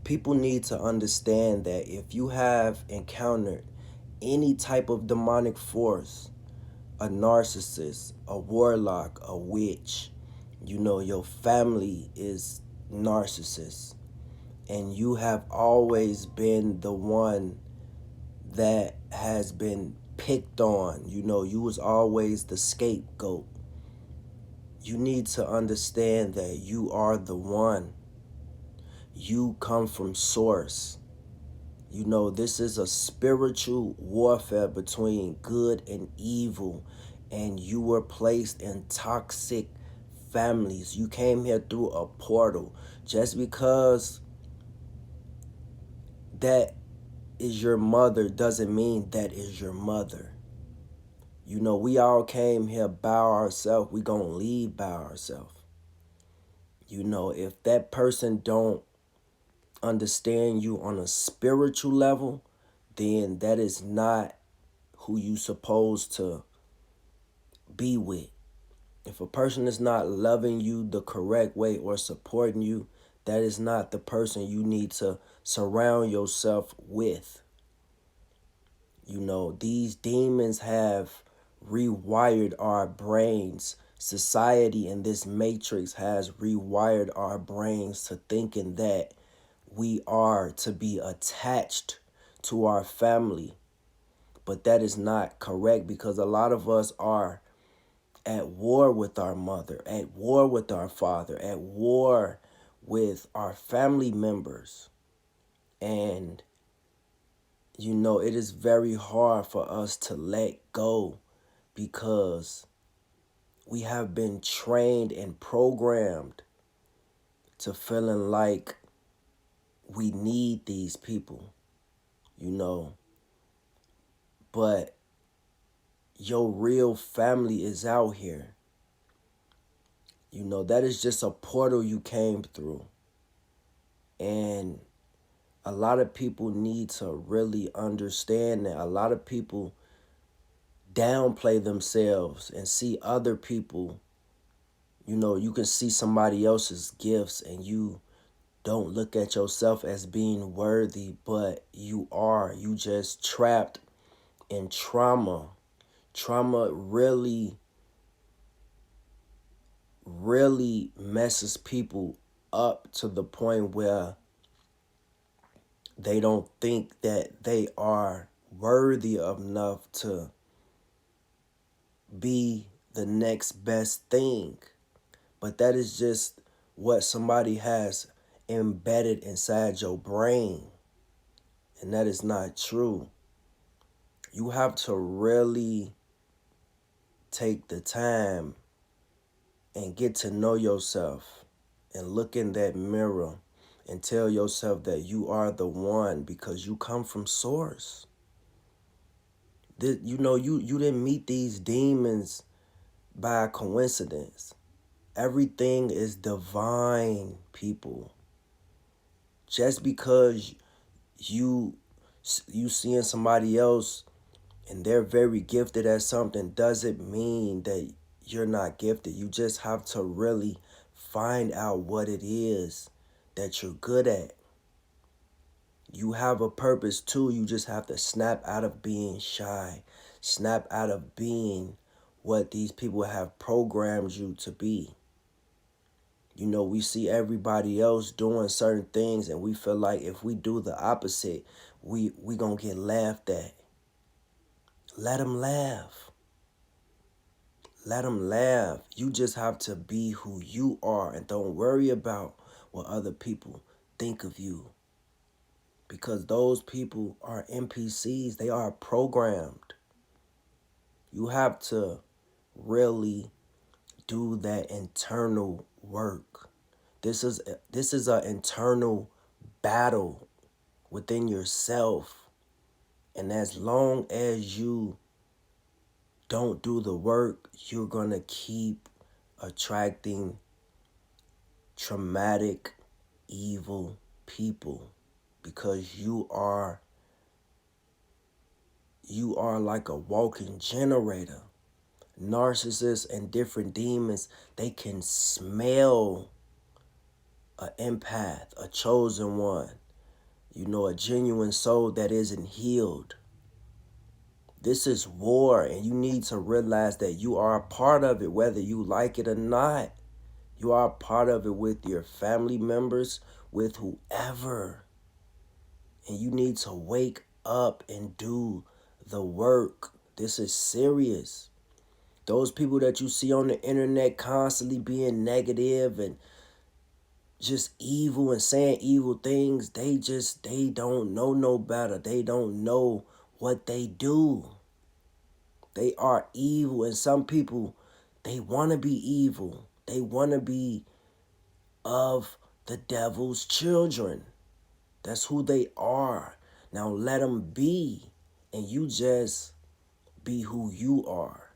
People need to understand that if you have encountered any type of demonic force, a narcissist, a warlock, a witch, your family is narcissist, and you have always been the one that has been picked on. You was always the scapegoat. You need to understand that you are the one. You come from source. This is a spiritual warfare between good and evil, and you were placed in toxic families. You came here through a portal. Just because that is your mother doesn't mean that is your mother. We all came here by ourselves. We gonna leave by ourselves. If that person don't understand you on a spiritual level, then that is not who you supposed to be with. If a person is not loving you the correct way or supporting you, that is not the person you need to surround yourself with. These demons have rewired our brains. Society in this matrix has rewired our brains to thinking that we are to be attached to our family. But that is not correct, because a lot of us are at war with our mother, at war with our father, at war with our family members. And, it is very hard for us to let go, because we have been trained and programmed to feeling like we need these people, but your real family is out here. That is just a portal you came through. And a lot of people need to really understand that. A lot of people downplay themselves and see other people. You can see somebody else's gifts and you don't look at yourself as being worthy, but you are. You just trapped in trauma. Trauma really messes people up to the point where they don't think that they are worthy enough to be the next best thing. But that is just what somebody has embedded inside your brain. And that is not true. You have to really take the time and get to know yourself and look in that mirror and tell yourself that you are the one, because you come from source. You didn't meet these demons by coincidence. Everything is divine, people. Just because you seeing somebody else and they're very gifted at something doesn't mean that you're not gifted. You just have to really find out what it is that you're good at. You have a purpose too. You just have to snap out of being shy. Snap out of being what these people have programmed you to be. We see everybody else doing certain things and we feel like if we do the opposite, we gonna get laughed at. Let them laugh. Let them laugh. You just have to be who you are and don't worry about what other people think of you. Because those people are NPCs. They are programmed. You have to really do that internal work. This is an internal battle within yourself. And as long as you don't do the work, you're going to keep attracting traumatic, evil people, because you are like a walking generator. Narcissists and different demons, they can smell an empath, a chosen one. A genuine soul that isn't healed. This is war, and you need to realize that you are a part of it, whether you like it or not. You are a part of it with your family members, with whoever. And you need to wake up and do the work. This is serious. Those people that you see on the internet constantly being negative and just evil and saying evil things, they don't know no better. They don't know what they do. They are evil, and some people, they want to be evil. They want to be of the devil's children. That's who they are. Now let them be, and you just be who you are.